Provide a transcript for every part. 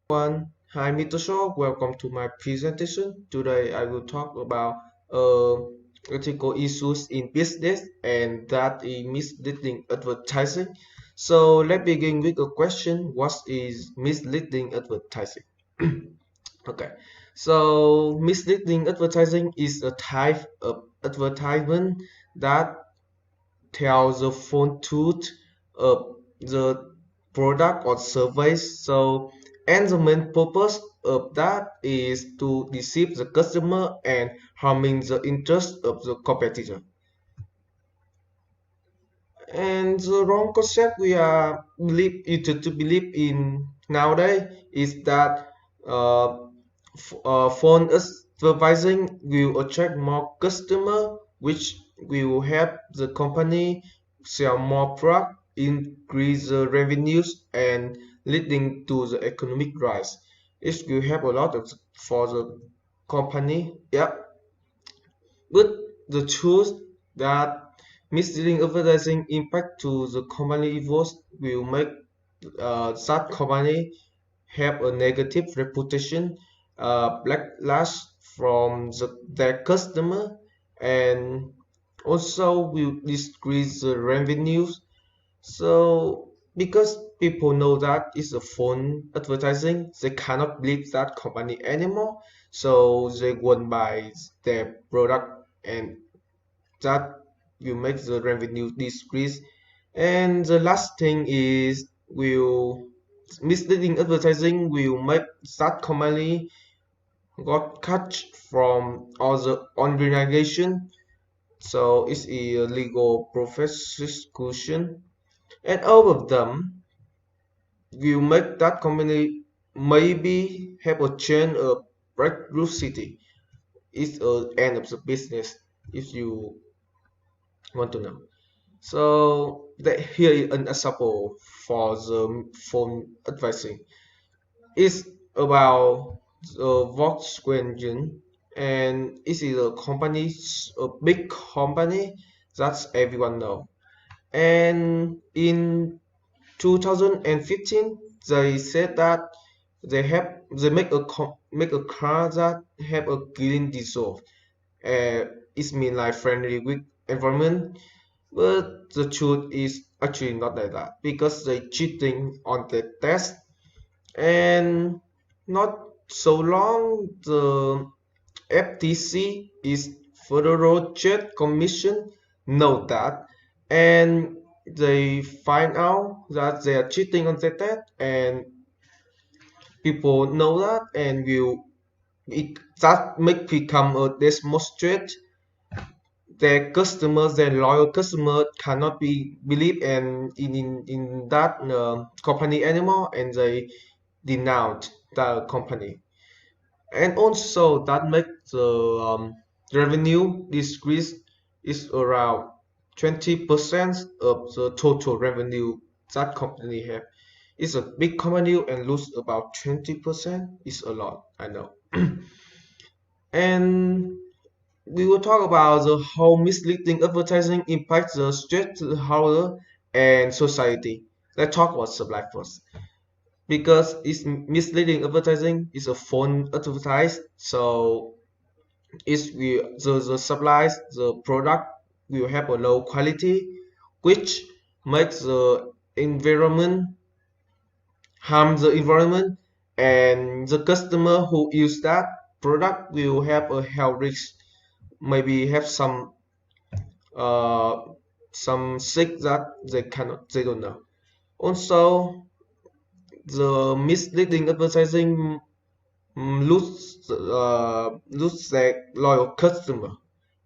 Everyone, hi Mr. Shaw. Welcome to my presentation. Today I will talk about uh, ethical issues in business and that is misleading advertising. So let's begin with a question. What is misleading advertising? Okay, so misleading advertising is a type of advertisement that tells the full truth of the product or service. So, and the main purpose of that is to deceive the customer and harming the interest of the competitor. And the wrong concept we are believe to believe in nowadays is that uh, phone advertising will attract more customer, which will help the company sell more product, increase the revenues, and leading to the economic rise. It will help a lot of for the company. Yeah, but the truth that misleading advertising impact to the company voice will make that company have a negative reputation, backlash from their customer, and also will decrease the revenues. So because people know that it's a phone advertising, they cannot believe that company anymore. So they won't buy their product, and that will make the revenue decrease. And the last thing is will misleading advertising will make that company got cut from all the organization. So it's a legal prosecution, and all of them will make that company maybe have a chain of breakthrough city. It's a end of the business if you want to know. So that here is an example for the phone advising. It's about Volkswagen, and it is a company, a big company that everyone know. And in 2015, they said that they make a car that have a green diesel. It mean like friendly with environment, but the truth is actually not like that because they cheating on the test. And not so long the FTC is Federal Trade Commission know that, and they find out that they are cheating on the test, and people know that, and will that make become a demonstrate their customers, their loyal customer cannot be believe and in that company anymore, and they denounce the company. And also that makes the revenue decrease is around 20% of the total revenue that company have. It's a big company and lose about 20% is a lot, I know. And we will talk about the how misleading advertising impacts the stakeholder and society. Let's talk about supply first. Because it's misleading advertising is a phone advertise, so it's the supplies the product will have a low quality, which makes the environment harm the environment, and the customer who use that product will have a health risk, maybe have uh, some sick that they don't know. Also, the misleading advertising lose their loyal customer,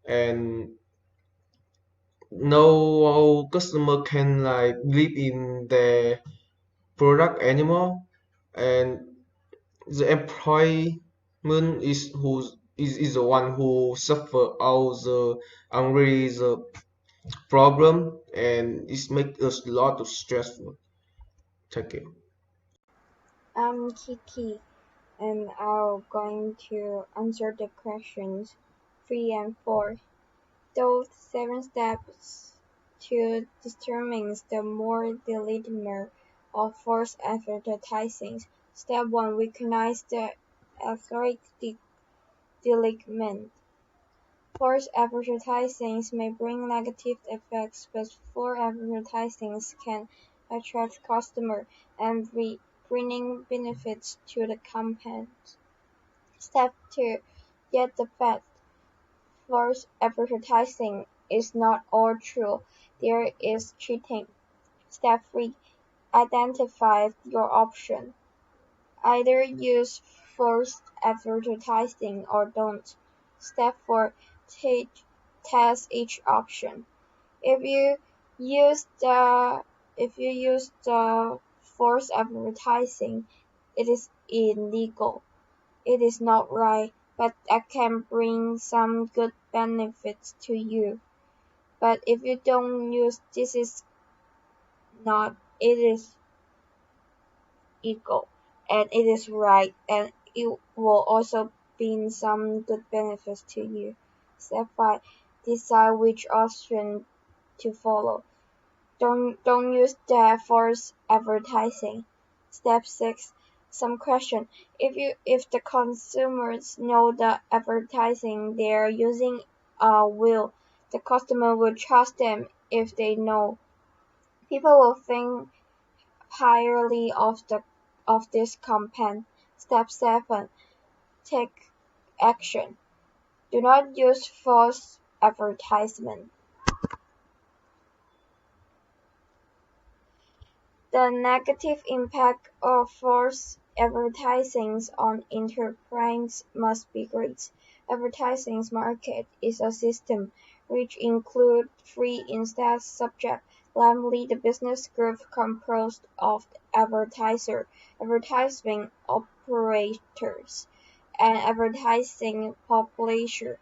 and no customer can like live in their product anymore, and the employment is the one who suffer all the angry the problem, and it makes us a lot of stressful. Thank you. I'm Kiki, and I'm going to answer the questions 3 and 4. Those 7 steps to determine the more dilemma of false advertising. Step 1. Recognize the athletic development. False advertising may bring negative effects, but false advertising can attract customers and bring benefits to the company. Step 2. Get the facts. False advertising is not all true. There is cheating. Step 3. Identify your option. Either use false advertising or don't. Step 4. Test each option. If you use the false advertising, it is illegal. It is not right, but that can bring some good benefits to you. But if you don't use this is not it is equal and it is right and it will also bring some good benefits to you. Step 5. Decide which option to follow. Don't use the false advertising. Step 6. Some question. If the consumers know the advertising they're using will the customer will trust them if they know. People will think highly of this campaign. Step 7. Take action. Do not use false advertisement. The negative impact of false advertising on enterprises must be great. Advertising market is a system which includes three instead subjects, namely the business group composed of advertiser, advertising operators, and advertising publisher,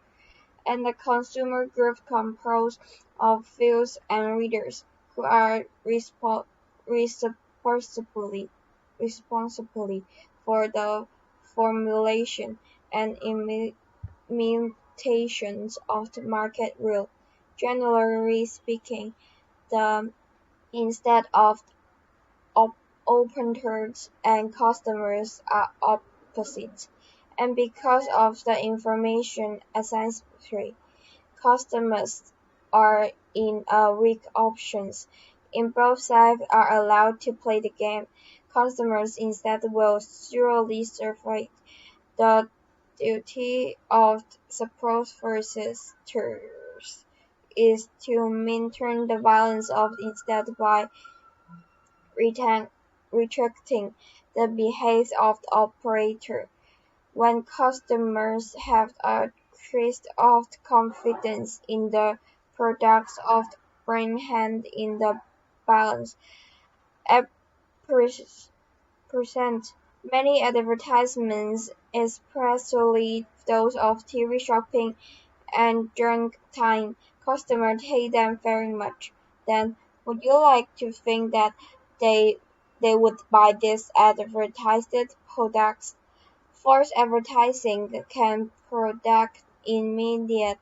and the consumer group composed of viewers and readers, who are responsibly for the formulation and imitations of the market rule. Generally speaking, the instead of operators and customers are opposite, and because of the information asymmetry, customers are in a weak options. If both sides are allowed to play the game, customers instead will surely survive. The duty of supporters is to maintain the balance of instead by retracting the behavior of the operator. When customers have a trace of confidence in the products of the brand hand in the balance at percent. Many advertisements, especially those of TV shopping and junk time, customers hate them very much. Then would you like to think that they they would buy these advertised products? False advertising can produce immediate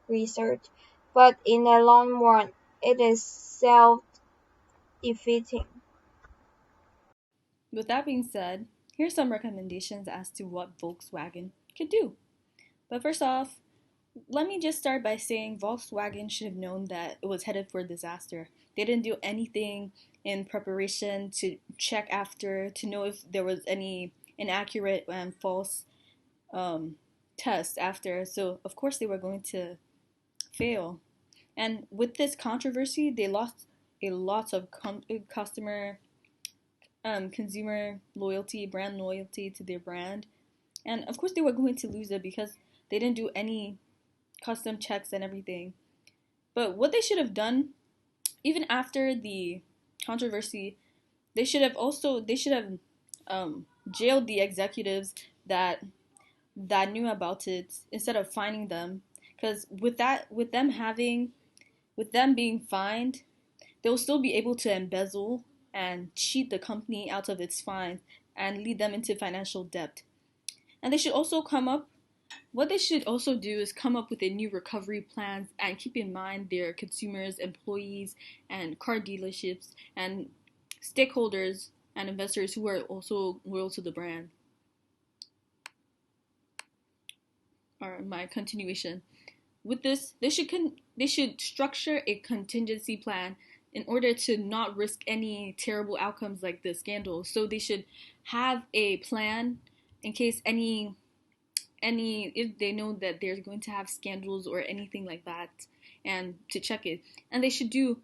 result, but in the long run it is self-defeating. With that being said, here's some recommendations as to what Volkswagen could do. But first off, let me just start by saying Volkswagen should have known that it was headed for disaster. They didn't do anything in preparation to check after to know if there was any inaccurate and false um, tests after. So, of course, they were going to fail. And with this controversy, they lost a lot of customer, consumer loyalty, brand loyalty to their brand. And of course, they were going to lose it because they didn't do any custom checks and everything. But what they should have done, even after the controversy, they should have jailed the executives that knew about it instead of fining them. Because with them being fined, they'll still be able to embezzle and cheat the company out of its fines and lead them into financial debt. And what they should also do is come up with a new recovery plans and keep in mind their consumers, employees, and car dealerships and stakeholders and investors who are also loyal to the brand. Or my continuation. With this, they should structure a contingency plan in order to not risk any terrible outcomes like the scandal. So they should have a plan in case any if they know that they're going to have scandals or anything like that, and to check it. And they should do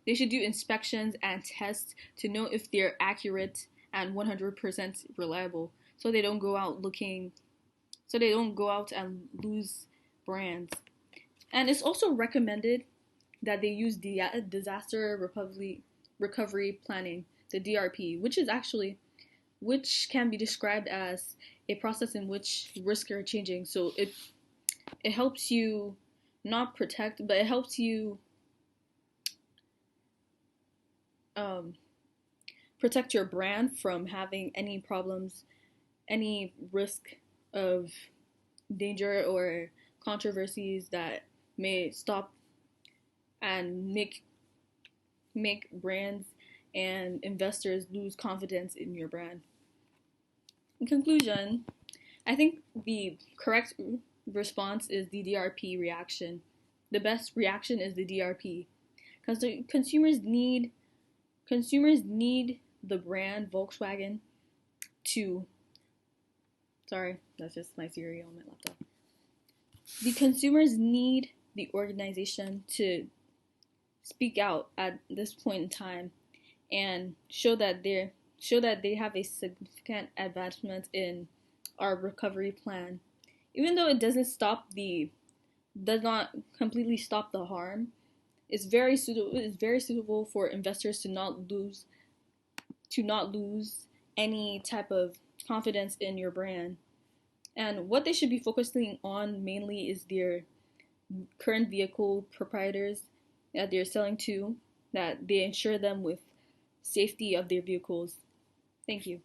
inspections and tests to know if they're accurate and 100% reliable, so they don't go out and lose brands. And it's also recommended that they use disaster recovery planning, the DRP, which can be described as a process in which risks are changing. So it helps you not protect, but it helps you protect your brand from having any problems, any risk of danger or controversies that may stop and make brands and investors lose confidence in your brand. In conclusion, I think the correct response is the DRP reaction. The best reaction is the DRP, because the consumers need the brand Volkswagen to. Sorry, that's just my Siri on my laptop. The consumers need the organization to speak out at this point in time and show that they have a significant advancement in our recovery plan. Even though it does not completely stop the harm, it's very suitable for investors to not lose any type of confidence in your brand. And what they should be focusing on mainly is their current vehicle proprietors that they're selling to, that they insure them with safety of their vehicles. Thank you.